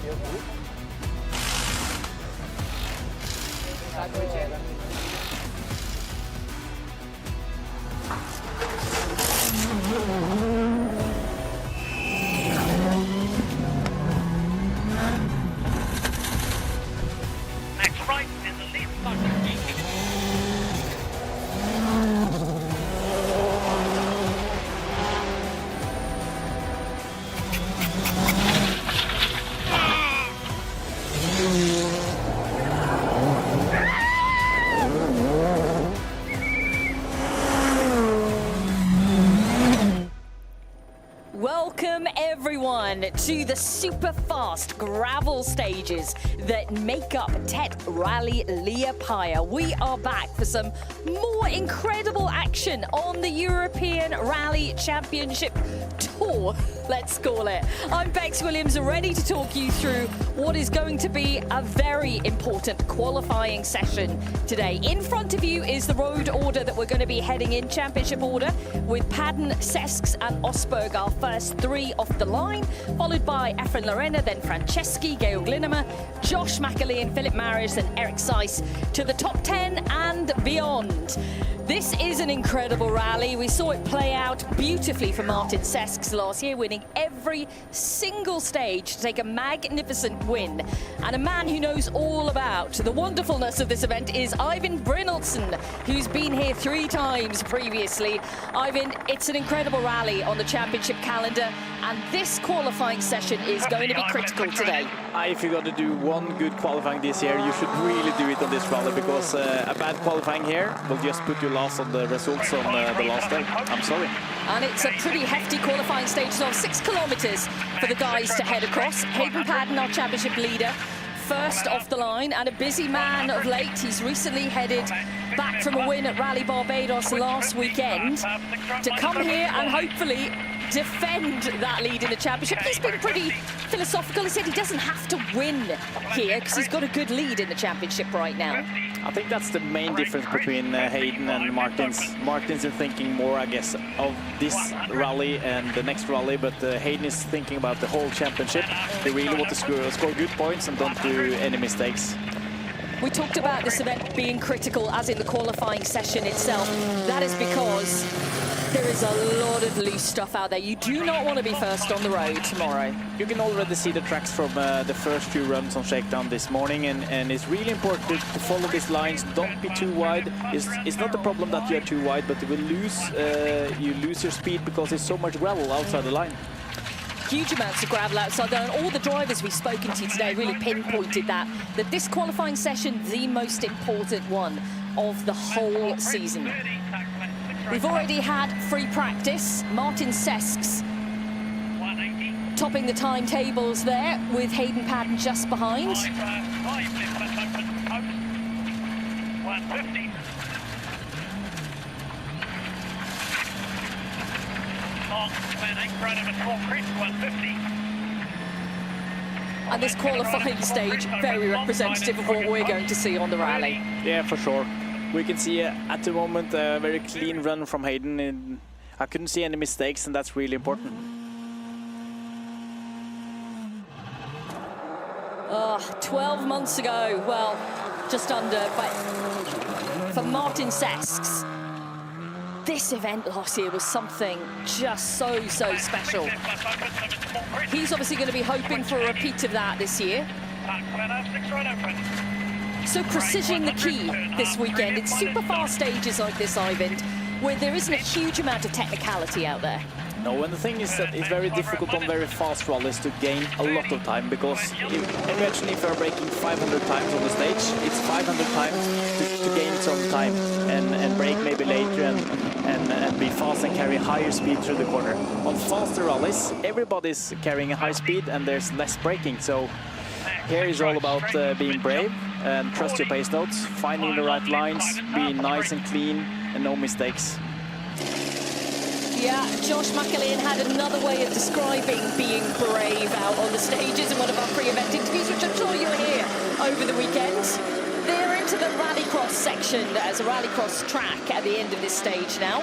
Next right in the Liepāja. Welcome everyone to the super fast gravel stages that make up Tet Rally Liepāja. We are back for some more incredible action on the European Rally Championship Tour, let's call it. I'm Bex Williams, ready to talk you through what is going to be a very important qualifying session today. In front of you is the road order that we're going to be heading in, championship order, with Padden, Sesks and Osberg, our first three off the line, followed by Efren, Llarena, then Franceschi, Georg Linnemer, Josh McErlean, Philip Maris and Eric Seiss to the top 10 and beyond. This is an incredible rally. We saw it play out beautifully for Martin Sesks last year, winning every single stage to take a magnificent win. And a man who knows all about the wonderfulness of this event is Hayden, who's been here 3 times previously. Hayden, it's an incredible rally on the championship calendar, and this qualifying session is going to be critical today. If you're going to do one good qualifying this year, you should really do it on this rally, because a bad qualifying here will just put you last on the results on the last day. I'm sorry. And it's a pretty hefty qualifying stage of 6 kilometers for the guys to head across. Hayden Padden, our championship leader, first off the line, and a busy man of late. He's recently headed back from a win at Rally Barbados last weekend to come here and hopefully defend that lead in the championship. He's been pretty philosophical. He said he doesn't have to win here because he's got a good lead in the championship right now. I think that's the main difference between Hayden and Martins. Martins is thinking more, I guess, of this rally and the next rally, but Hayden is thinking about the whole championship. They really want to score good points and don't do any mistakes. We talked about this event being critical, as in the qualifying session itself. That is because there is a lot of loose stuff out there. You do not want to be first on the road tomorrow. You can already see the tracks from the first 2 runs on Shakedown this morning, and it's really important to follow these lines. Don't be too wide. It's not the problem that you're too wide, but you lose your speed because there's so much gravel outside the line. Huge amounts of gravel outside there, and all the drivers we've spoken to today really pinpointed that this qualifying session, the most important one of the whole season. We've already had free practice. Martin Sesks topping the timetables there, with Hayden Padden just behind. And this qualifying stage, very representative of what we're going to see on the rally. Yeah, for sure. We can see at the moment a very clean run from Hayden, and I couldn't see any mistakes, and that's really important. 12 months ago, well, just under, but for Martin Sesks, this event last year was something just so special. He's obviously going to be hoping for a repeat of that this year. So precision the key this weekend. It's super fast stages like this, Hayden, where there isn't a huge amount of technicality out there. No, and the thing is that it's very difficult on very fast rallies to gain a lot of time, because imagine if you're braking 500 times on the stage, it's 500 times to gain some time and brake maybe later and be fast and carry higher speed through the corner. On faster rallies, everybody's carrying a high speed and there's less braking, so here is all about being brave and trust your pace notes, finding the right lines, being nice and clean and no mistakes. Yeah, Josh McErlean had another way of describing being brave out on the stages in one of our pre-event interviews, which I'm sure you'll hear over the weekend. They're into the rallycross section as a rallycross track at the end of this stage now.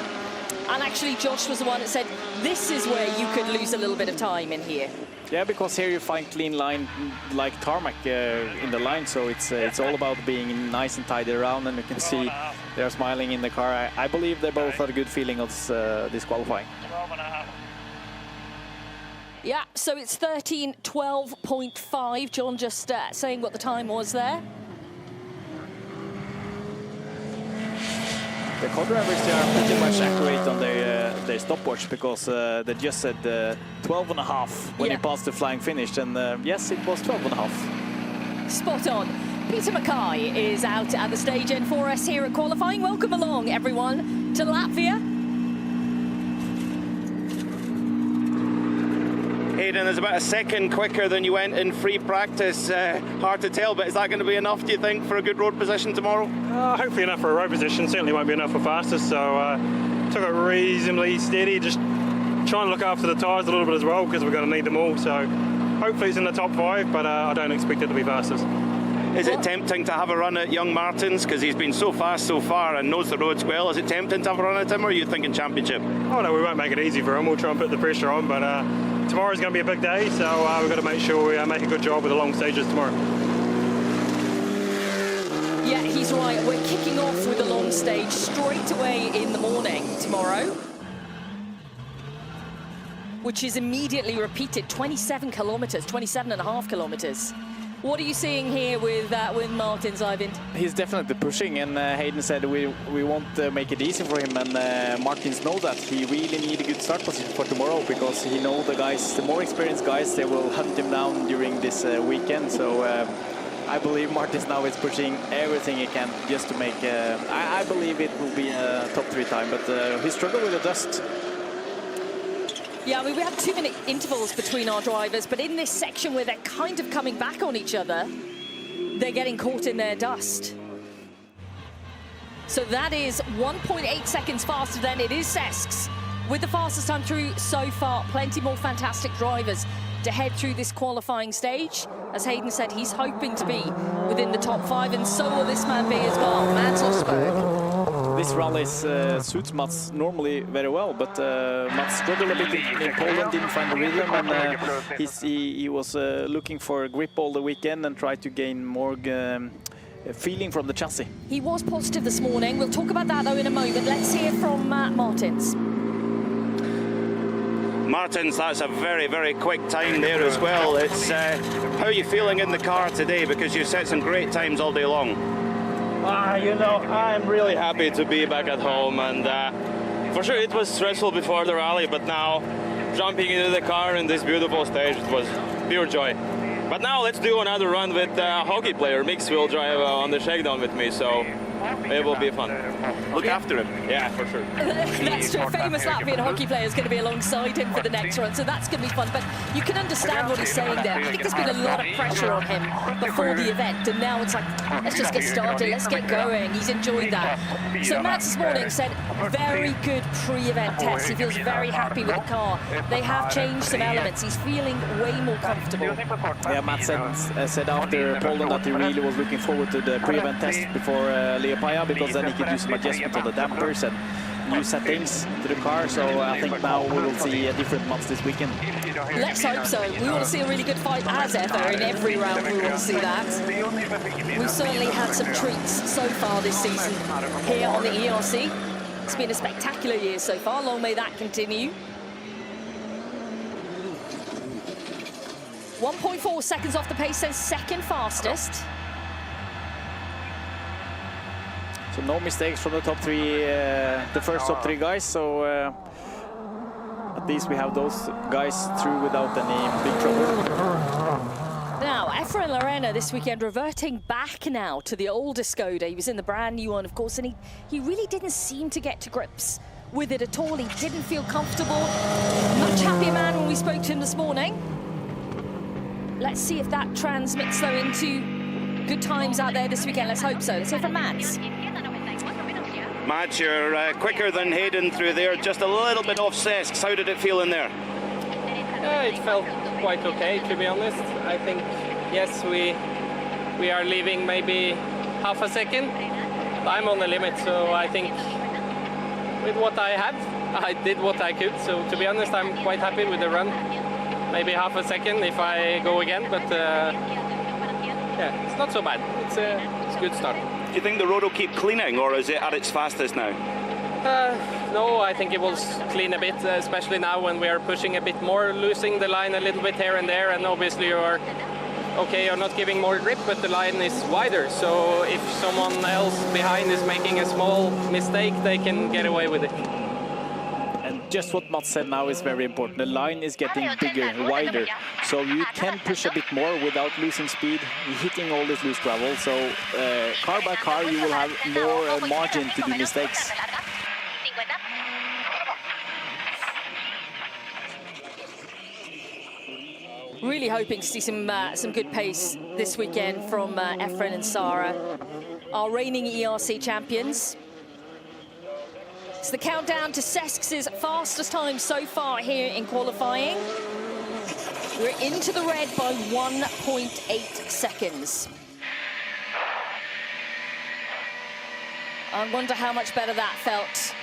And actually, Josh was the one that said, this is where you could lose a little bit of time in here. Yeah, because here you find clean line like tarmac in the line, so it's all about being nice and tidy around, and you can see they're smiling in the car. I believe they both had a good feeling of this qualifying. Yeah, so it's 13:12.5. John just saying what the time was there. The car drivers, they are pretty much accurate on their stopwatch, because they just said 12.5 when you passed the flying finish, and yes, it was 12.5. Spot on. Peter Mackay is out at the stage end for us here at qualifying. Welcome along, everyone, to Latvia. Hayden is about a second quicker than you went in free practice. Hard to tell, but is that going to be enough, do you think, for a good road position tomorrow? Hopefully enough for a road position. Certainly won't be enough for fastest, so took it reasonably steady, just trying to look after the tyres a little bit as well, because we're going to need them all. So hopefully it's in the top 5, but I don't expect it to be fastest. Is it tempting to have a run at young Martins, because he's been so fast so far and knows the roads well? Is it tempting to have a run at him, or are you thinking championship? Oh no, we won't make it easy for him. We'll try and put the pressure on, but tomorrow's going to be a big day, so we've got to make sure we make a good job with the long stages tomorrow. Yeah, he's right. We're kicking off with the long stage straight away in the morning tomorrow, which is immediately repeated, 27 kilometers, 27.5 kilometers. What are you seeing here with Martins, Eivind? He's definitely pushing, and Hayden said we won't make it easy for him, and Martins know that. He really need a good start position for tomorrow, because he knows the guys, the more experienced guys, they will hunt him down during this weekend. So I believe Martins now is pushing everything he can just to make, I believe it will be a top 3 time, but he struggled with the dust. Yeah, I mean, we have 2-minute intervals between our drivers, but in this section where they're kind of coming back on each other, they're getting caught in their dust. So that is 1.8 seconds faster than it is Sesks, with the fastest time through so far. Plenty more fantastic drivers to head through this qualifying stage. As Hayden said, he's hoping to be within the top 5, and so will this man be as well, Mats Osberg. This rally suits Mats normally very well, but Mats struggled a bit in Poland, didn't find the rhythm, and he was looking for a grip all the weekend and tried to gain more feeling from the chassis. He was positive this morning. We'll talk about that though in a moment. Let's hear from Martins. Martins, that's a very, very quick time there as well. It's how are you feeling in the car today? Because you've set some great times all day long. You know, I'm really happy to be back at home, and for sure it was stressful before the rally, but now jumping into the car in this beautiful stage, it was pure joy. But now let's do another run with a hockey player. Mix will drive on the shakedown with me, so it will be fun. Look after him. Yeah, for sure. That's true. Famous Latvian hockey player is going to be alongside him for the next run, so that's going to be fun. But you can understand what he's saying there. I think there's been a lot of pressure on him before the event, and now it's like, let's just get started, let's get going. He's enjoyed that. So Mats this morning said, very good pre-event test. He feels very happy with the car. They have changed some elements. He's feeling way more comfortable. Yeah, Mats said after Poland that he really was looking forward to the pre-event test before Liepāja, because then he could do some adjustment on the dampers and new settings to the car. So I think now we will see a different Mats this weekend. Let's hope so. We want to see a really good fight as ever. In every round we want to see that. We've certainly had some treats so far this season here on the ERC. It's been a spectacular year so far. Long may that continue. 1.4 seconds off the pace, then second fastest. So no mistakes from the top 3, the first top 3 guys. So at least we have those guys through without any big trouble. Now, Efren and Llarena this weekend reverting back now to the older Skoda. He was in the brand new one, of course, and he really didn't seem to get to grips with it at all. He didn't feel comfortable. Much happier man when we spoke to him this morning. Let's see if that transmits, though, into good times out there this weekend. Let's hope so. Let's hear from Mats. Mats, you're quicker than Hayden through there, just a little bit off Sesks. How did it feel in there? It felt quite okay, to be honest. I think, yes, we are leaving maybe half a second. I'm on the limit, so I think with what I have, I did what I could. So to be honest, I'm quite happy with the run. Maybe half a second if I go again, but yeah, it's not so bad. It's a good start. Do you think the road will keep cleaning, or is it at its fastest now? No, I think it will clean a bit, especially now when we are pushing a bit more, losing the line a little bit here and there, and obviously you're not giving more grip, but the line is wider, so if someone else behind is making a small mistake, they can get away with it. And just what Mats said now is very important. The line is getting bigger, wider, so you can push a bit more without losing speed, hitting all this loose gravel. So car by car, you will have more margin to do mistakes. Really hoping to see some good pace this weekend from Efren and Sara, our reigning ERC champions. It's the countdown to Sesks' fastest time so far here in qualifying. We're into the red by 1.8 seconds. I wonder how much better that felt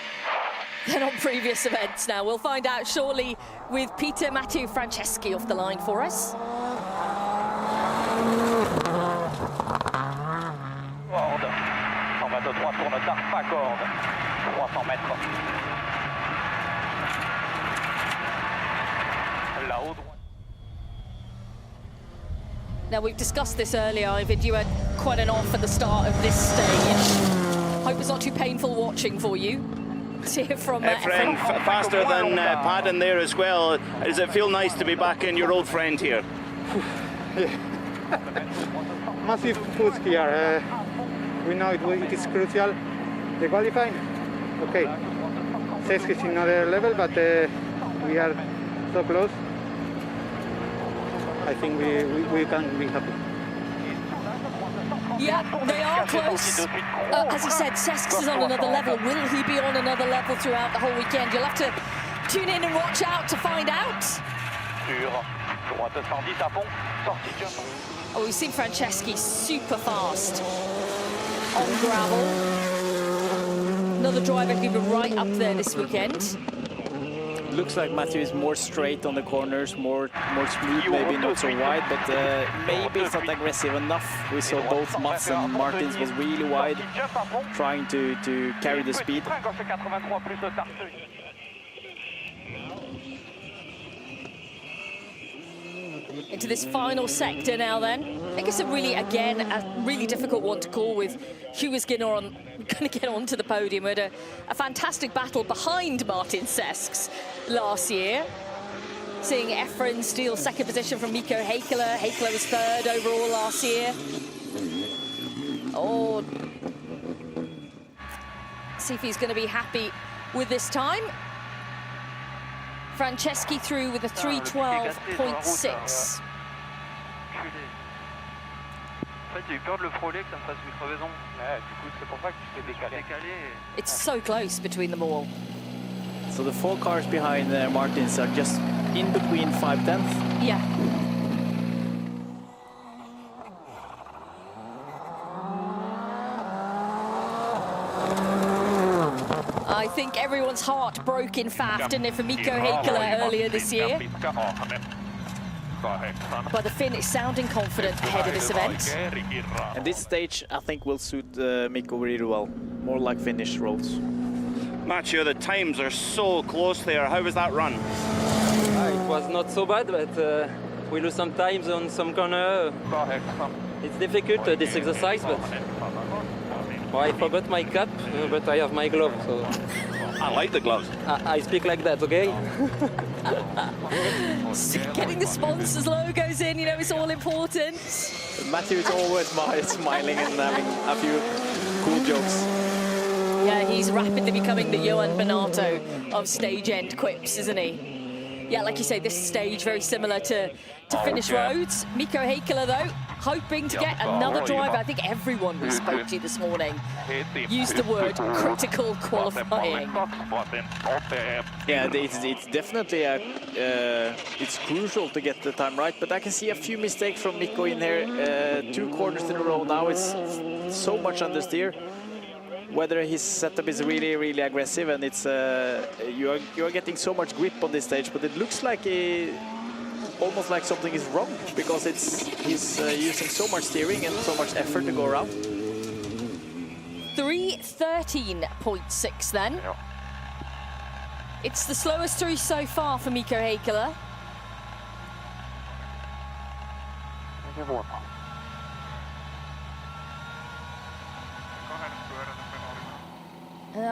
than on previous events now. We'll find out shortly with Peter Matthieu Franceschi off the line for us. Now, we've discussed this earlier, Eivind. You had quite an off at the start of this stage. Hope it's not too painful watching for you. From Efren, faster than Padden there as well. Does it feel nice to be back in your old friend here? Massive push here. We know it is crucial. The qualifying, okay. Sesks is in another level, but we are so close. I think we can be happy. Yeah, they are close. As he said, Sesks is on another level. Will he be on another level throughout the whole weekend? You'll have to tune in and watch out to find out. Oh, we've seen Franceschi super fast on gravel. Another driver who'll be right up there this weekend. Looks like Matthieu is more straight on the corners, more smooth, maybe not so wide, but maybe it's not aggressive enough. We saw both Mats and Martins was really wide, trying to carry the speed. Into this final sector now then. I think it's a really difficult one to call with who is going to get onto the podium. We had a fantastic battle behind Martin Sesks last year. Seeing Efren steal second position from Mikko Heikkila. Heikkila was third overall last year. Oh, see if he's going to be happy with this time. Franceschi through with a 3:12.6. It's so close between them all. So the 4 cars behind Martins are just in between 5/10. Yeah. I think everyone's heart broke in Faf, didn't it, for Mikko Heikkila earlier this year. But the Finn is sounding confident ahead of this event. And this stage, I think, will suit Mikko really well. More like Finnish roads. Matthieu, the times are so close there. How was that run? It was not so bad, but we lose some times on some corner. It's difficult, this exercise, but I forgot my cap, but I have my glove, so... I like the gloves. I speak like that, okay? Getting the sponsors' logos in, you know, it's all important. Matthieu is always smiling and having a few cool jokes. Yeah, he's rapidly becoming the Johan Bonato of stage-end quips, isn't he? Yeah, like you say, this stage very similar to Finnish roads. Mikko Heikkila, though, hoping to get another driver. I think everyone we spoke to this morning used the word critical qualifying. Yeah, it's definitely it's crucial to get the time right, but I can see a few mistakes from Mikko in here. 2 corners in a row now. It's so much understeer. whether his setup is really, really aggressive, and it's you are getting so much grip on this stage, but it looks like almost like something is wrong, because he's using so much steering and so much effort to go around. 3:13.6 then. Yeah. It's the slowest through so far for Mikko Heikkila.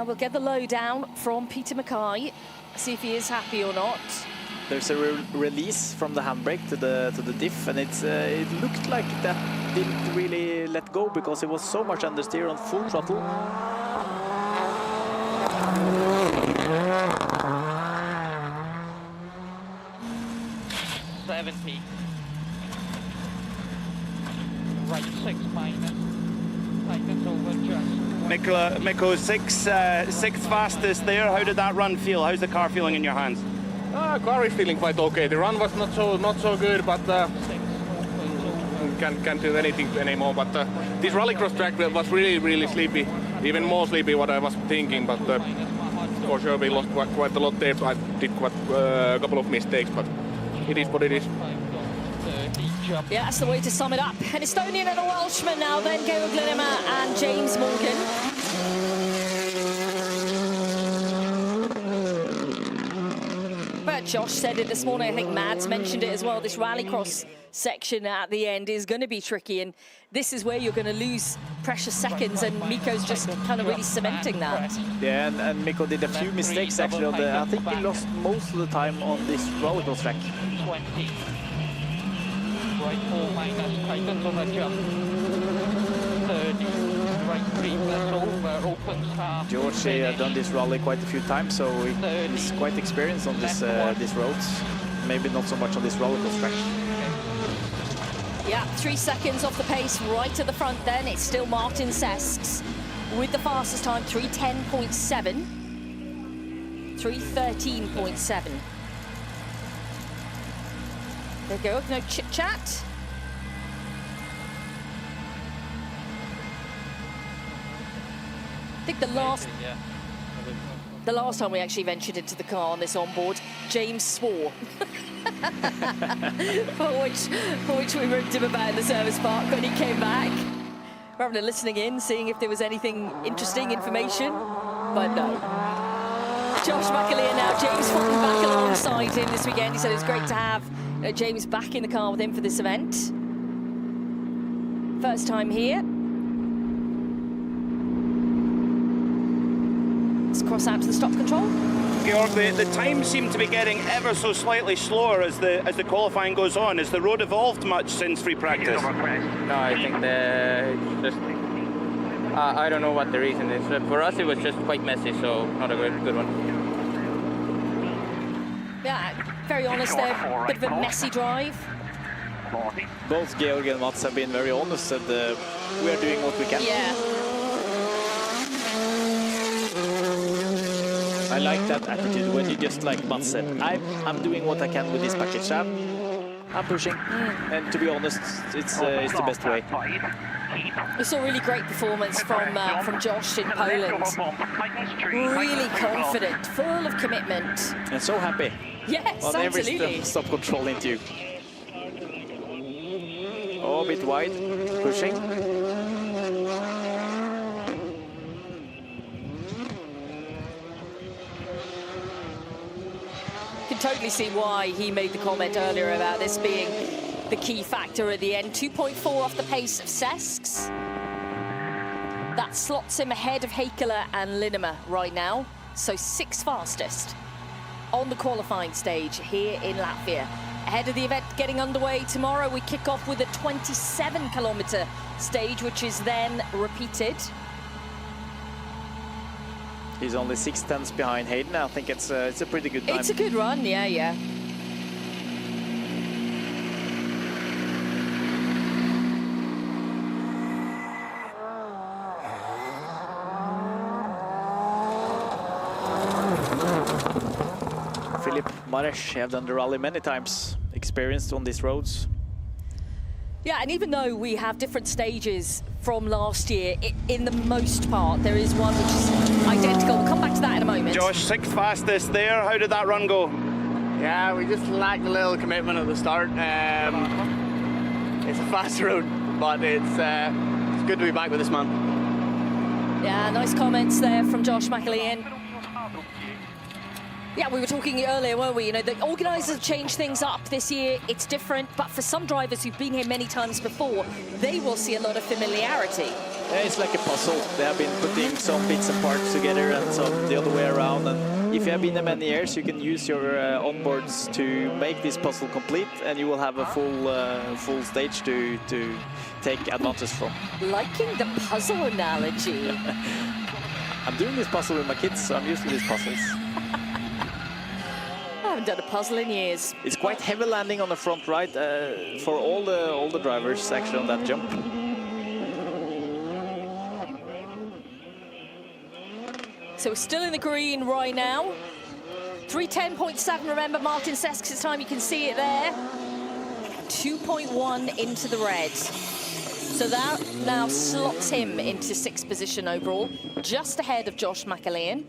We'll get the lowdown from Peter Mackay, see if he is happy or not. There's a release from the handbrake to the diff, and it looked like that didn't really let go because it was so much understeer on full throttle. Right 6 minus. Tightens over just. Mikko, sixth fastest there. How did that run feel? How's the car feeling in your hands? Car is feeling quite okay. The run was not so good, but can't do anything anymore. But this rallycross track was really sleepy, even more sleepy what I was thinking. But for sure we lost quite a lot there. So I did quite a couple of mistakes, but it is what it is. Yeah, that's the way to sum it up. An Estonian and a Welshman now, then Georg Lillemaa and James Morgan. But Josh said it this morning, I think Mads mentioned it as well, this rallycross section at the end is going to be tricky, and this is where you're going to lose precious seconds, and Mikko's just kind of really cementing that. Yeah, and Mikko did a few mistakes actually on I think he lost most of the time on this rallycross track. 20. Right 4 minus, tightens on the jump. 30. Right 3 plus over, open start. George had done this rally quite a few times, so he's quite experienced on this roads. Maybe not so much on this rallycross track. Yeah, 3 seconds off the pace right at the front then. It's still Martin Sesks with the fastest time, 3:10.7. 3:13.7. There you go, no chit-chat. I think the last time we actually ventured into the car on this onboard, James swore. for which we ripped him about in the service park when he came back. Rather than listening in, seeing if there was anything interesting information, but no. Josh McErlean now, James Fulton back alongside him this weekend. He said it was great to have James back in the car with him for this event. First time here. Let's cross out to the stop control. Georg, the times seem to be getting ever so slightly slower as the qualifying goes on. Has the road evolved much since free practice? No, I think it's just I don't know what the reason is. For us, it was just quite messy, so not a good one. Yeah, very honest there. Bit of a messy drive. Both Georg and Mats have been very honest that we are doing what we can. Yeah. I like that attitude when you just, like Mats said, I'm doing what I can with this package. I'm pushing, and to be honest, it's the best way. We saw a really great performance from Josh in Poland. Really confident, full of commitment. And so happy. Yes, on absolutely. Every stop control interview. Oh, a bit wide, pushing. Can totally see why he made the comment earlier about this being the key factor at the end. 2.4 off the pace of Sesks. That slots him ahead of Heikkila and Lillemaa right now. So 6th fastest on the qualifying stage here in Latvia. Ahead of the event getting underway tomorrow, we kick off with a 27-kilometer stage, which is then repeated. He's only 6 tenths behind Hayden. I think it's a pretty good time. It's a good run, yeah. Philip Maresh have done the rally many times, experienced on these roads. Yeah, and even though we have different stages from last year, in the most part, there is one which is identical. We'll come back to that in a moment. Josh, 6th fastest there. How did that run go? Yeah, we just lacked a little commitment at the start. It's a fast road, but it's good to be back with this man. Yeah, nice comments there from Josh McErlean. Yeah, we were talking earlier, weren't we? You know, the organisers have changed things up this year. It's different, but for some drivers who've been here many times before, they will see a lot of familiarity. Yeah, it's like a puzzle. They have been putting some bits and parts together and some the other way around. And if you have been there many years, you can use your onboards to make this puzzle complete, and you will have a full stage to take advantage from. Liking the puzzle analogy. I'm doing this puzzle with my kids, so I'm used to these puzzles. I haven't done a puzzle in years. It's quite heavy landing on the front right for all the drivers actually on that jump. So we're still in the green right now. 3:10.7, remember Martin Sesks' time, you can see it there. 2.1 into the red. So that now slots him into 6th position overall, just ahead of Josh McErlean.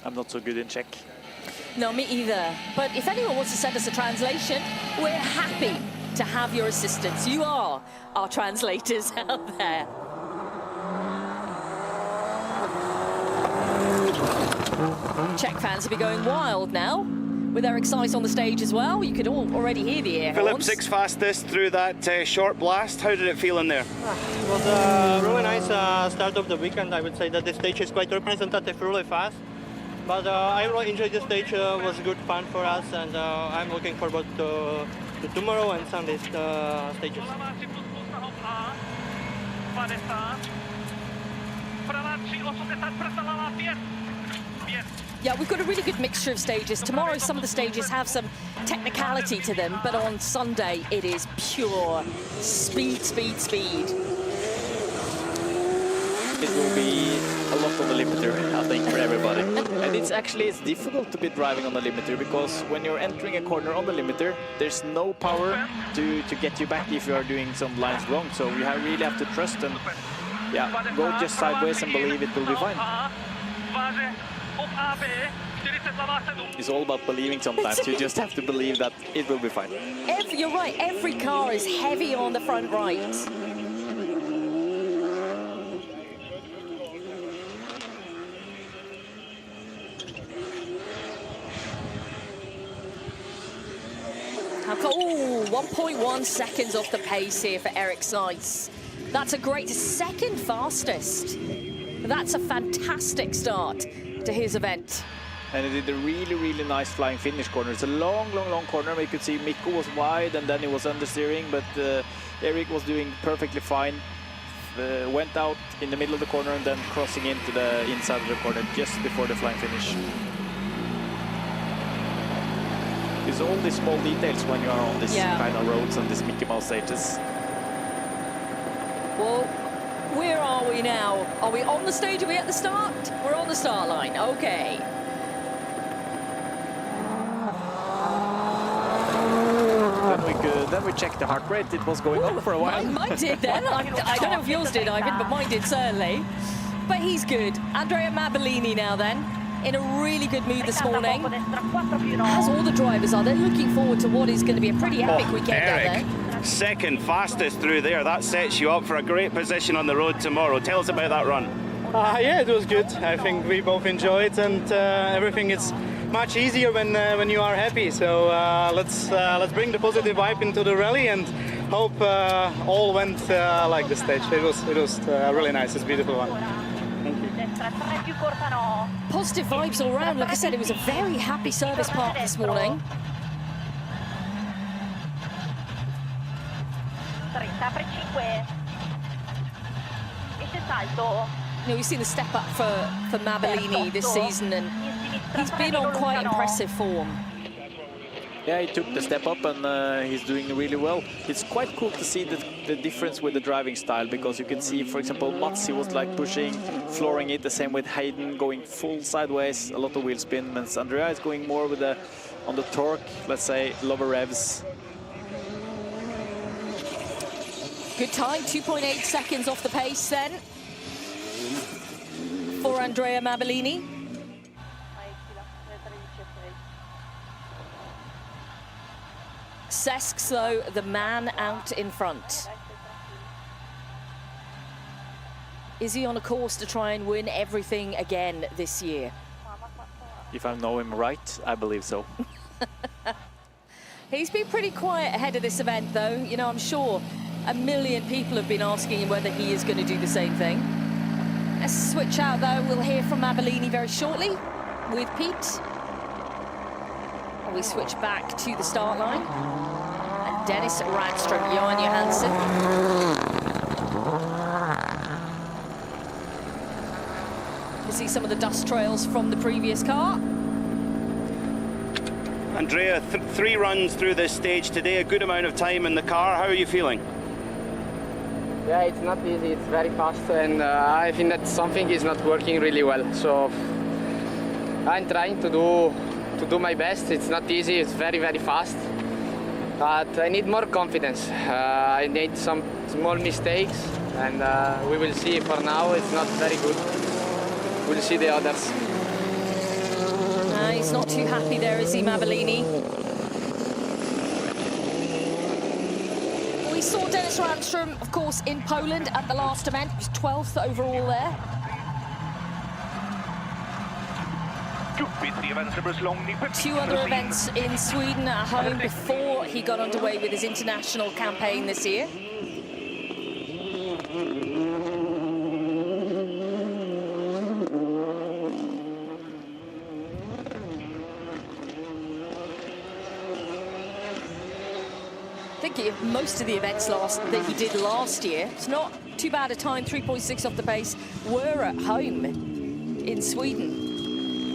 I'm not so good in Czech. No, me either. But if anyone wants to send us a translation, we're happy to have your assistance. You are our translators out there. Czech fans will be going wild now with Eric Seiss on the stage as well. You could all already hear the air Philip, horns. 6th fastest through that short blast. How did it feel in there? It was a really nice start of the weekend. I would say that the stage is quite representative, really fast. But I really enjoyed the stage. It was good fun for us, and I'm looking forward to tomorrow and Sunday's stages. Yeah, we've got a really good mixture of stages. Tomorrow, some of the stages have some technicality to them, but on Sunday, it is pure speed, speed, speed. It will be a lot on the limiter, I think, for everybody. And it's difficult to be driving on the limiter, because when you're entering a corner on the limiter, there's no power to get you back if you are doing some lines wrong. So you really have to trust and go just sideways and believe it will be fine. It's all about believing sometimes. You just have to believe that it will be fine. You're right, every car is heavy on the front right. Oh, 1.1 seconds off the pace here for Eric Seiss. That's a great 2nd fastest. That's a fantastic start to his event. And he did a really, really nice flying finish corner. It's a long, long, long corner. We could see Mikko was wide and then he was understeering, but Eric was doing perfectly fine. Went out in the middle of the corner and then crossing into the inside of the corner just before the flying finish. It's all these small details when you are on this kind of roads and these Mickey Mouse stages. Well, where are we now? Are we on the stage? Are we at the start? We're on the start line. Okay. Then we checked the heart rate. It was going up for a while. Mine did then. I don't know if yours did, Ivan, but mine did certainly. But he's good. Andrea Mabellini now then, in a really good mood this morning. As all the drivers are, they're looking forward to what is going to be a pretty epic weekend Eric, out there. 2nd fastest through there. That sets you up for a great position on the road tomorrow. Tell us about that run. Yeah, it was good. I think we both enjoyed, and everything is much easier when you are happy. So let's bring the positive vibe into the rally and hope all went like the stage. It was really nice. It's a beautiful one. Thank you. Positive vibes all around. Like I said, it was a very happy service park this morning. You know, we've seen the step up for Mabellini this season, and he's been on quite impressive form. Yeah, he took the step up and he's doing really well. It's quite cool to see the the difference with the driving style, because you can see, for example, Mats, he was like pushing, flooring it. The same with Hayden, going full sideways, a lot of wheel spin. And Andrea is going more with the on the torque, let's say, lower revs. Good time, 2.8 seconds off the pace then for Andrea Mabellini. Sesks, though, the man out in front. Is he on a course to try and win everything again this year? If I know him right, I believe so. He's been pretty quiet ahead of this event, though. You know, I'm sure a million people have been asking him whether he is going to do the same thing. Let's switch out, though. We'll hear from Mabellini very shortly with Pete. We switch back to the start line. And Dennis Rådström, Johan Johansson. You see some of the dust trails from the previous car. Andrea, 3 runs through this stage today, a good amount of time in the car. How are you feeling? Yeah, it's not easy, it's very fast, and I think that something is not working really well. So I'm trying to do my best. It's not easy, it's very, very fast. But I need more confidence. I need some small mistakes, and we will see. For now, it's not very good. We'll see the others. He's not too happy there, is he, Mabellini? We saw Dennis Rådström, of course, in Poland at the last event. He was 12th overall there. Two other events in Sweden at home before he got underway with his international campaign this year. I think most of the events that he did last year, it's not too bad a time, 3.6 off the pace, were at home in Sweden.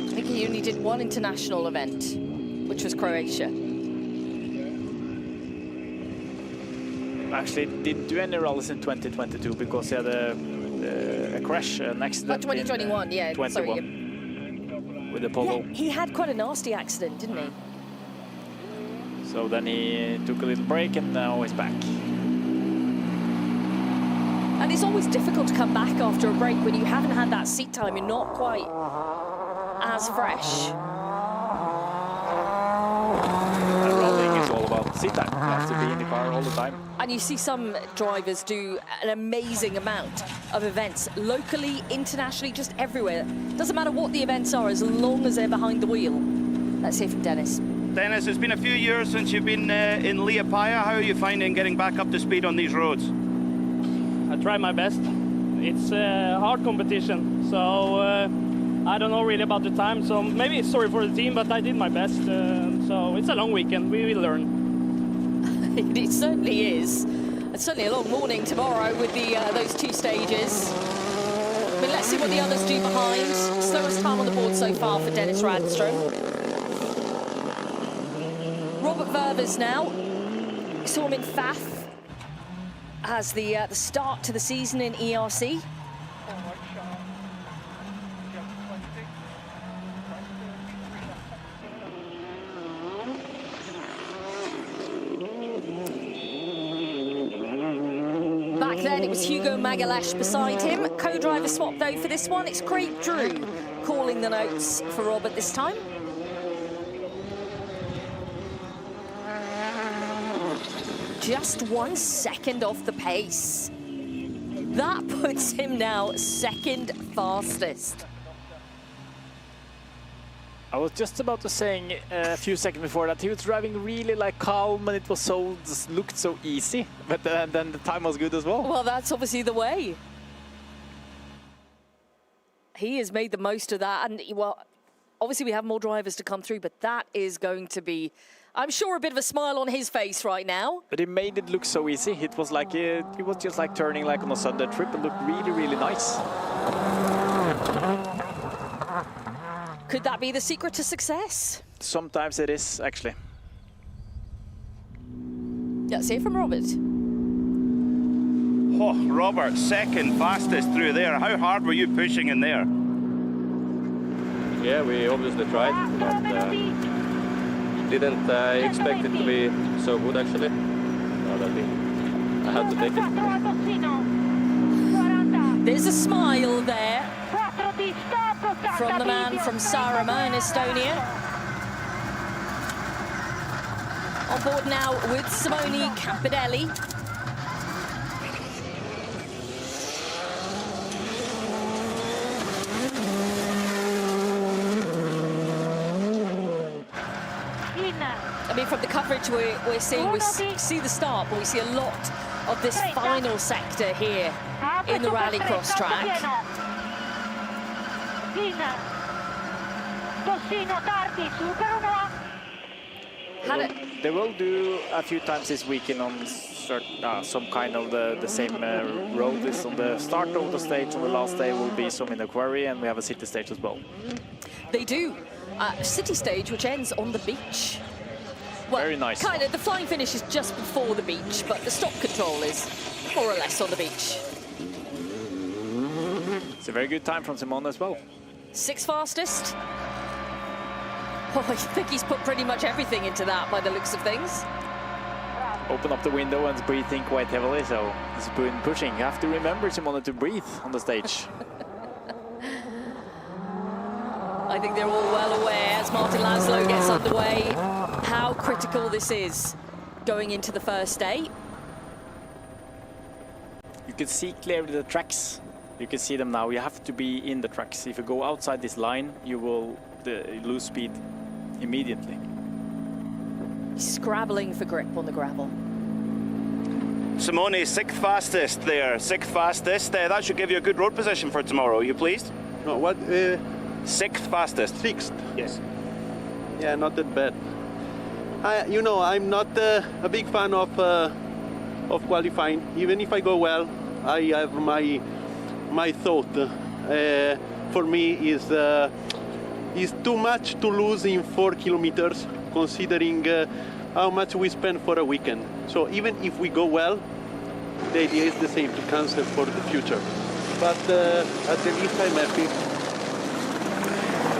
I think he only did one international event, which was Croatia. Actually, didn't do any rallies in 2022 because he had a crash, an accident. 2021, yeah. 21 sorry. with the Polo. Yeah, he had quite a nasty accident, didn't he? So then he took a little break and now he's back. And it's always difficult to come back after a break when you haven't had that seat time. You're not quite as fresh. And rallying is all about seat time. You have to be in the car all the time. And you see some drivers do an amazing amount of events, locally, internationally, just everywhere. Doesn't matter what the events are, as long as they're behind the wheel. Let's hear from Dennis. Dennis, it's been a few years since you've been in Liepāja. How are you finding getting back up to speed on these roads? I try my best. It's a hard competition, so I don't know really about the time. So maybe it's sorry for the team, but I did my best. So it's a long weekend. We will learn. It certainly is. It's certainly a long morning tomorrow with those 2 stages. I mean, let's see what the others do behind. Slowest time on the board so far for Dennis Rådström. Robert Ververs now. We saw him in Pfaff as the start to the season in ERC. Back then it was Hugo Magalash beside him. Co-driver swap though for this one. It's Craig Drew calling the notes for Robert this time. Just 1 second off the pace. That puts him now 2nd fastest. I was just about to say a few seconds before that he was driving really like calm and it was so looked so easy, but then the time was good as well. Well, that's obviously the way. He has made the most of that, and well, obviously we have more drivers to come through, but that is going to be, I'm sure, a bit of a smile on his face right now. But he made it look so easy. It was like it was just like turning like on a Sunday trip. It looked really, really nice. Could that be the secret to success? Sometimes it is, actually. Let's hear from Robert. Oh, Robert, second fastest through there. How hard were you pushing in there? Yeah, we obviously tried, but didn't expect it to be so good actually. But I think I had to take it. There's a smile there from the man from Saaremaa in Estonia. On board now with Simone Campedelli. I mean, from the coverage we're seeing, we see the start, but we see a lot of this final sector here in the rallycross track. They will do a few times this weekend on some kind of the same road. This on the start of the stage, on the last day will be some in the quarry, and we have a city stage as well. They do. City stage, which ends on the beach. Well, very nice. Kind of, the flying finish is just before the beach, but the stop control is more or less on the beach. It's a very good time from Simone as well. 6th fastest. Oh, I think he's put pretty much everything into that by the looks of things. Open up the window and breathing quite heavily, so he's been pushing. You have to remember, Simone, to breathe on the stage. I think they're all well aware as Martin Laszlo gets underway how critical this is going into the first day. You can see clearly the tracks. You can see them now. You have to be in the tracks. If you go outside this line, you will lose speed immediately. He's scrabbling for grip on the gravel. Simone, 6th fastest there. 6th fastest. That should give you a good road position for tomorrow. Are you pleased? No, what? 6th fastest. 6th? Yes. Yeah, not that bad. You know, I'm not a big fan of qualifying. Even if I go well, I have my thought. For me, is too much to lose in 4 kilometers, considering how much we spend for a weekend. So even if we go well, the idea is the same, to cancel for the future. But at the least I'm happy.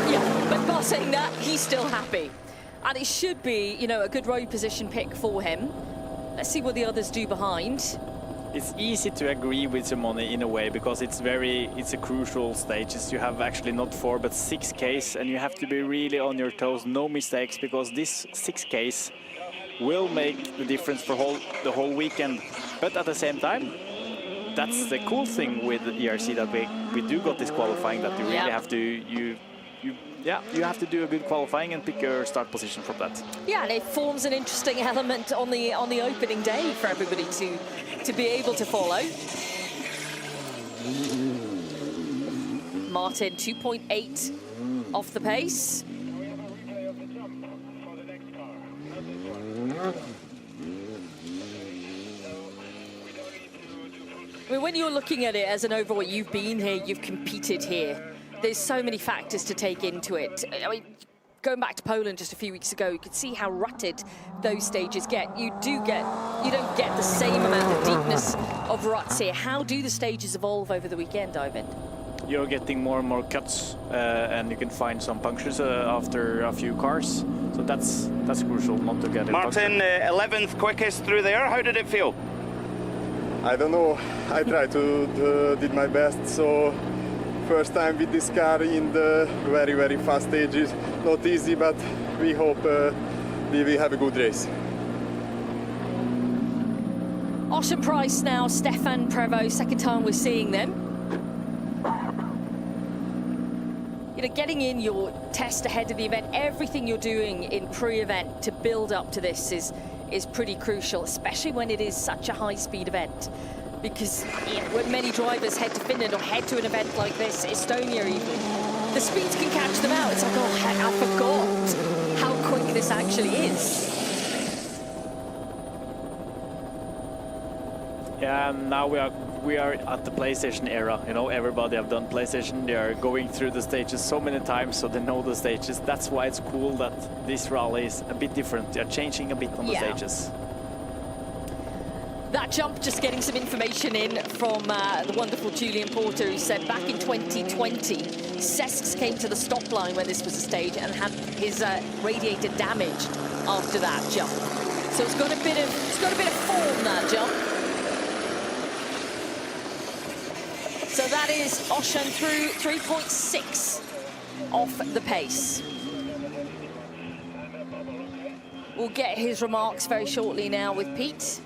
Yeah, but by saying that, he's still happy. And it should be, you know, a good road position pick for him. Let's see what the others do behind. It's easy to agree with Simone in a way, because it's a crucial stage. You have actually not 4 but 6 Ks, and you have to be really on your toes, no mistakes, because this 6 Ks will make the difference for the whole weekend. But at the same time, that's the cool thing with ERC, that we do got this qualifying, that you really have to you have to do a good qualifying and pick your start position from that. Yeah, and it forms an interesting element on the opening day for everybody to be able to follow. Martin 2.8 off the pace. I mean, when you're looking at it as an overall, you've been here, you've competed here. There's so many factors to take into it. I mean, going back to Poland just a few weeks ago, you could see how rutted those stages get. You don't get the same amount of deepness of ruts here. How do the stages evolve over the weekend, Ivan? You're getting more and more cuts, and you can find some punctures after a few cars. So that's crucial, not to get it. Martin, 11th quickest through there. How did it feel? I don't know. I tried to did my best. So first time with this car in the very, very fast stages. Not easy, but we hope we will have a good race. Ocean Price now, Stefan Prevost, second time we're seeing them. You know, getting in your test ahead of the event, everything you're doing in pre-event to build up to this is pretty crucial, especially when it is such a high-speed event. Because when many drivers head to Finland or head to an event like this, Estonia even, the speeds can catch them out. It's like, oh, heck, I forgot how quick this actually is. Yeah, and now we are at the PlayStation era. You know, everybody have done PlayStation. They are going through the stages so many times, so they know the stages. That's why it's cool that this rally is a bit different. They are changing a bit on the stages. That jump, just getting some information in from the wonderful Julian Porter, who said back in 2020, Sesks came to the stop line when this was a stage and had his radiator damaged after that jump. So it's got a bit of form, that jump. So that is Oshan through 3.6 off the pace. We'll get his remarks very shortly now with Pete.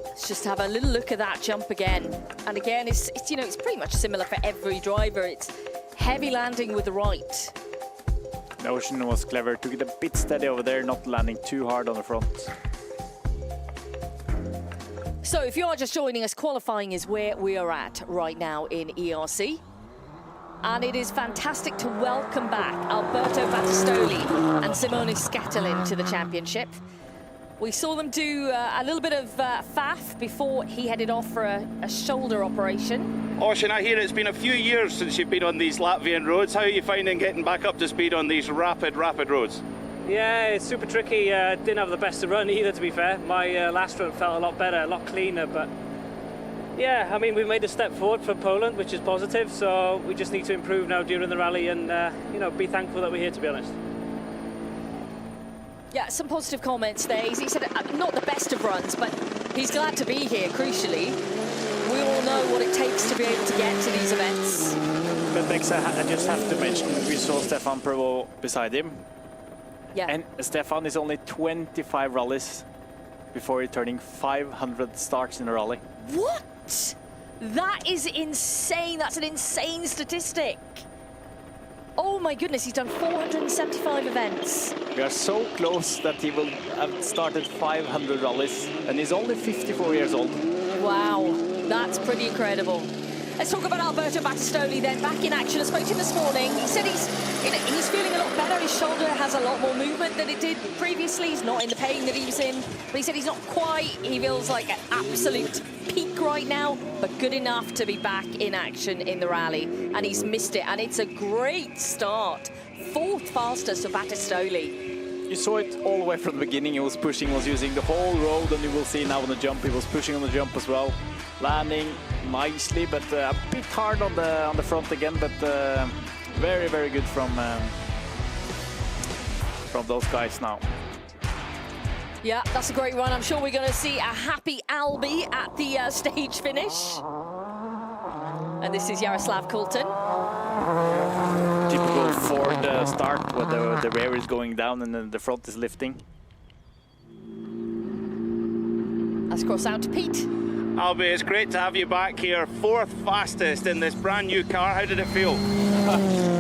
Let's just have a little look at that jump again. And again, it's you know, it's pretty much similar for every driver. It's heavy landing with the right. Ocean was clever, took it a bit steady over there, not landing too hard on the front. So if you are just joining us, qualifying is where we are at right now in ERC. And it is fantastic to welcome back Alberto Battistoli and Simone Scatolin to the championship. We saw them do a little bit of faff before he headed off for a shoulder operation. Oshan, I hear it's been a few years since you've been on these Latvian roads. How are you finding getting back up to speed on these rapid roads? Yeah, it's super tricky. Didn't have the best of run either, to be fair. My last run felt a lot better, a lot cleaner, but yeah, I mean, we made a step forward for Poland, which is positive, so we just need to improve now during the rally and, you know, be thankful that we're here, to be honest. Yeah, some positive comments there. He said not the best of runs, but he's glad to be here, crucially. We all know what it takes to be able to get to these events. But Bex, I just have to mention, we saw Stefan Provo beside him. Yeah. And Stefan is only 25 rallies before returning 500 starts in a rally. What? That is insane. That's an insane statistic. Oh my goodness, he's done 475 events. We are so close that he will have started 500 rallies, and he's only 54 years old. Wow, that's pretty incredible. Let's talk about Alberto Battistoli then, back in action. I spoke to him this morning. He said he's feeling a lot better. His shoulder has a lot more movement than it did previously. He's not in the pain that he was in, but he said he's not quite. He feels like an absolute peak right now, but good enough to be back in action in the rally. And he's missed it, and it's a great start. 4th fastest for Battistoli. You saw it all the way from the beginning. He was pushing, was using the whole road, and you will see now on the jump, he was pushing on the jump as well. Landing nicely, but a bit hard on the front again, but very, very good from those guys now. Yeah, that's a great run. I'm sure we're going to see a happy Albi at the stage finish. And this is Jaroslav Kulten. Typical Ford start where the rear is going down and then the front is lifting. Let's cross out to Pete. Albi, it's great to have you back here. 4th fastest in this brand new car. How did it feel?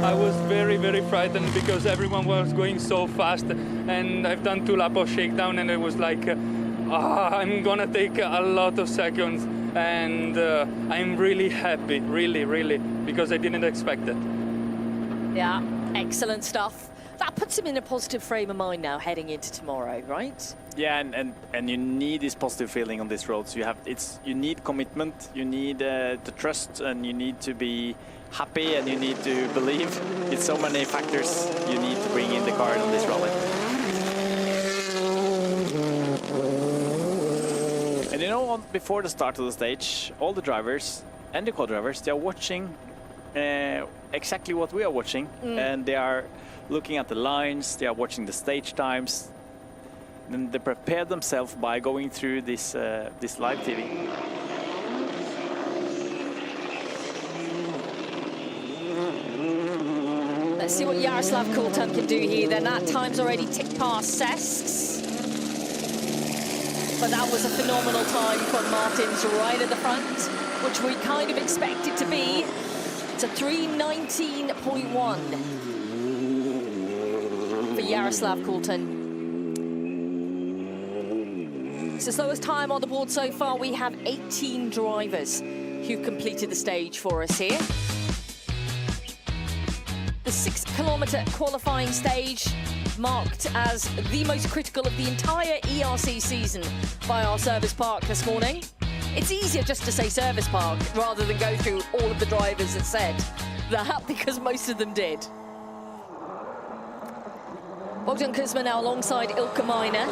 I was very, very frightened because everyone was going so fast, and I've done 2 laps of shakedown, and it was like, I'm gonna take a lot of seconds, and I'm really happy, really, because I didn't expect it. Yeah, excellent stuff. That puts him in a positive frame of mind now heading into tomorrow, right? Yeah, and you need this positive feeling on this road. So you need commitment, you need to trust, and you need to be happy, and you need to believe. It's so many factors you need to bring in the car on this rally. And you know, before the start of the stage, all the drivers and the co-drivers, they are watching exactly what we are watching, and they are looking at the lines, they are watching the stage times, and they prepare themselves by going through this live TV. Let's see what Jaroslav Kulten can do here. Then that time's already ticked past Sesks. But that was a phenomenal time from Martins right at the front, which we kind of expected to be. It's a 3:19.1 for Jaroslav Kulten. It's the slowest time on the board so far. We have 18 drivers who completed the stage for us here. The 6-kilometer qualifying stage, marked as the most critical of the entire ERC season by our service park this morning. It's easier just to say service park rather than go through all of the drivers that said that, because most of them did. Bogdan Kuzma now alongside Ilkka Minor.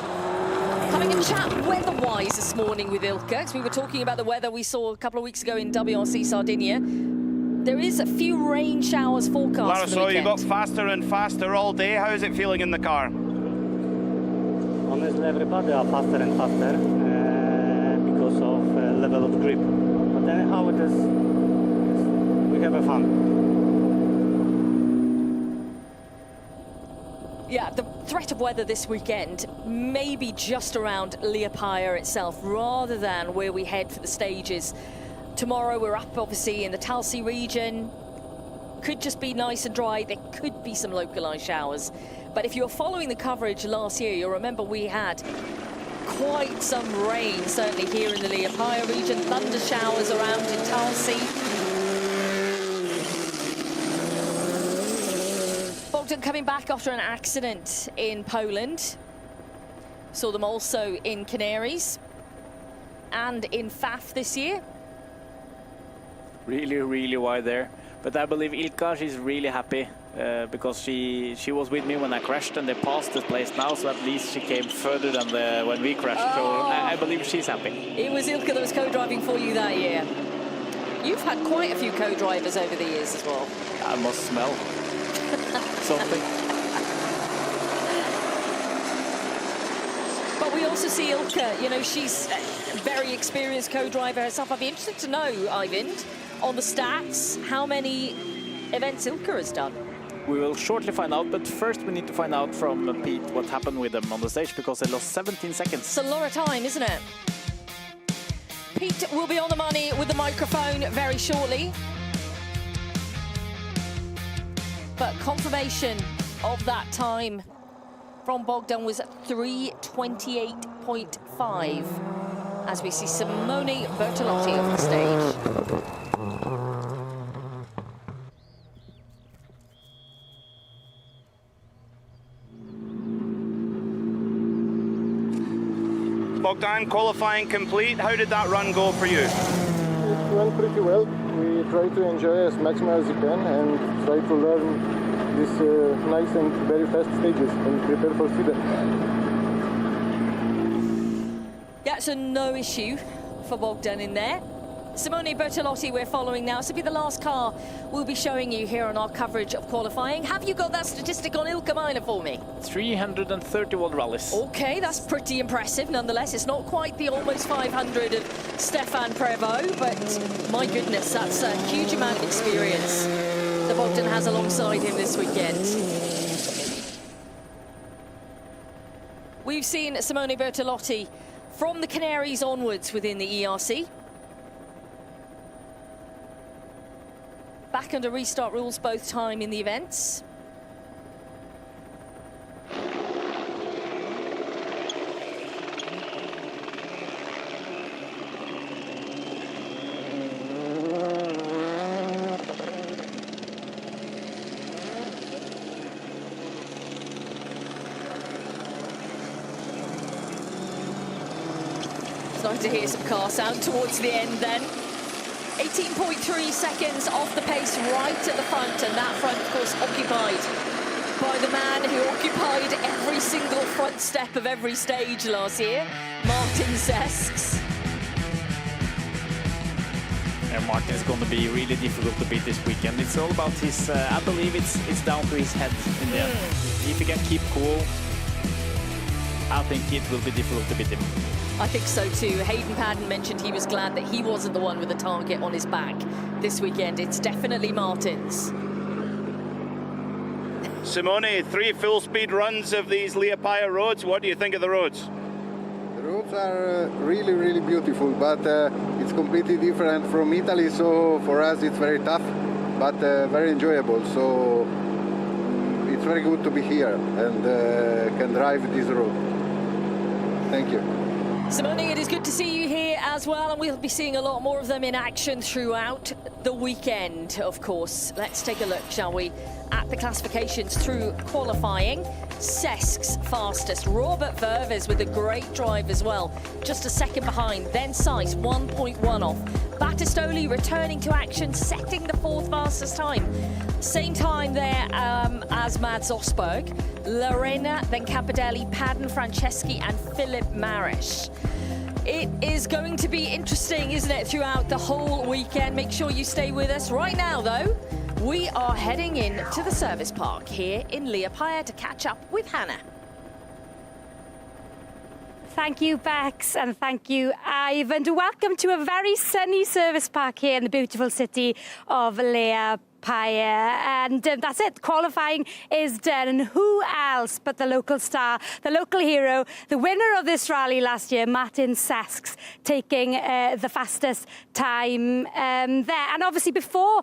Having a chat weather-wise this morning with Ilkka, because we were talking about the weather we saw a couple of weeks ago in WRC Sardinia. There is a few rain showers forecast Lara, for the so you weekend. got faster and faster all day. How's it feeling in the car? Honestly, everybody are faster and faster because of level of grip. But anyhow, it is, we have a fun. Yeah, the threat of weather this weekend may be just around Liepāja itself, rather than where we head for the stages. Tomorrow we're up, obviously, in the Talsi region. Could just be nice and dry. There could be some localised showers. But if you're following the coverage last year, you'll remember we had quite some rain, certainly here in the Liepāja region. Thunder showers around in Talsi. Bogdan coming back after an accident in Poland. Saw them also in Canaries and in FAF this year. Really, really wide there. But I believe Ilkka, she's really happy because she was with me when I crashed and they passed the place now, so at least she came further than when we crashed. Oh. So I believe she's happy. It was Ilkka that was co-driving for you that year. You've had quite a few co-drivers over the years as well. I must smell something. But we also see Ilkka, you know, she's a very experienced co-driver herself. I'd be interested to know, Eivind, on the stats, how many events Ilkka has done. We will shortly find out, but first we need to find out from Pete what happened with them on the stage, because they lost 17 seconds. It's a lot of time, isn't it? Pete will be on the money with the microphone very shortly. But confirmation of that time from Bogdan was 3:28.5 as we see Simone Bertolotti off the stage. Bogdan, qualifying complete. How did that run go for you? It went pretty well. We try to enjoy as maximum as you can and try to learn these nice and very fast stages and prepare for Sweden. Yeah, so no issue for Bogdan in there. Simone Bertolotti we're following now. So be the last car we'll be showing you here on our coverage of qualifying. Have you got that statistic on Ilkka Minor for me? 331 rallies. Okay, that's pretty impressive nonetheless. It's not quite the almost 500 of Stefan Prévost, but my goodness, that's a huge amount of experience that Bogdan has alongside him this weekend. We've seen Simone Bertolotti from the Canaries onwards within the ERC. Back under restart rules both time in the events. Starting to hear some car sound towards the end then. 18.3 seconds off the pace right at the front, and that front, of course, occupied by the man who occupied every single front step of every stage last year, Martin Sesks. And Martin is going to be really difficult to beat this weekend. It's all about his, I believe it's down to his head in the end. If he can keep cool, I think it will be difficult to beat him. I think so too. Hayden Padden mentioned he was glad that he wasn't the one with the target on his back this weekend. It's definitely Martin's. Simone, 3 full-speed runs of these Liepāja roads. What do you think of the roads? The roads are really, really beautiful, but it's completely different from Italy, so for us it's very tough, but very enjoyable. So it's very good to be here and can drive this road. Thank you. Simone, it is good to see you here as well, and we'll be seeing a lot more of them in action throughout the weekend, of course. Let's take a look, shall we, at the classifications through qualifying. Sesks fastest. Robert Verves with a great drive as well, just a second behind. Then Seiss, 1.1 off. Batistoli returning to action, setting the 4th fastest time. Same time there as Mads Osberg. Llarena, then Campedelli, Padden, Franceschi and Philip Marish. It is going to be interesting, isn't it, throughout the whole weekend. Make sure you stay with us. Right now, though, we are heading in to the service park here in Liepāja to catch up with Hannah. Thank you, Bex, and thank you, Ivan, and welcome to a very sunny service park here in the beautiful city of Liepāja. And that's it, qualifying is done, and who else but the local star, the local hero, the winner of this rally last year, Martin Sesks, taking the fastest time there. And obviously before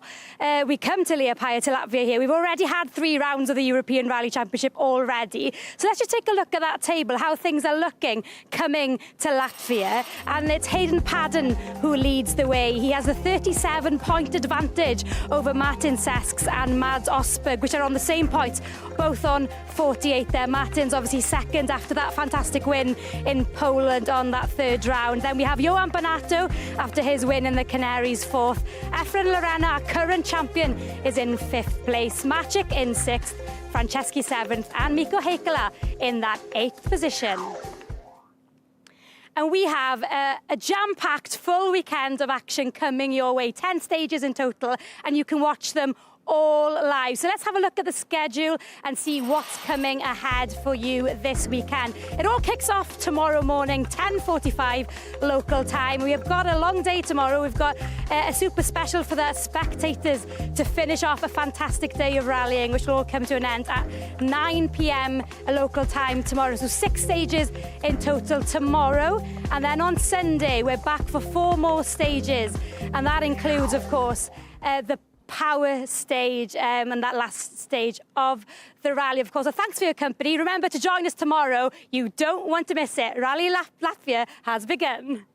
we come to Liepāja, to Latvia here, we've already had 3 rounds of the European Rally Championship already. So let's just take a look at that table, how things are looking coming to Latvia. And it's Hayden Padden who leads the way. He has a 37-point advantage over Martin Sesks and Mads Osberg, which are on the same points, both on 48 there. Martin's obviously second after that fantastic win in Poland on that 3rd round. Then we have Johan Bonato after his win in the Canaries 4th. Efren Llarena, our current champion, is in 5th place. Maciek in 6th, Franceschi 7th, and Mikko Heikkila in that 8th position. And we have a jam-packed full weekend of action coming your way, 10 stages in total, and you can watch them all live. So let's have a look at the schedule and see what's coming ahead for you this weekend. It all kicks off tomorrow morning, 10:45 local time. We have got a long day tomorrow. We've got a super special for the spectators to finish off a fantastic day of rallying, which will all come to an end at 9 p.m. local time tomorrow. So 6 stages in total tomorrow. And then on Sunday, we're back for 4 more stages. And that includes, of course, the power stage and that last stage of the rally, of course. So thanks for your company. Remember to join us tomorrow. You don't want to miss it. Rally Latvia has begun.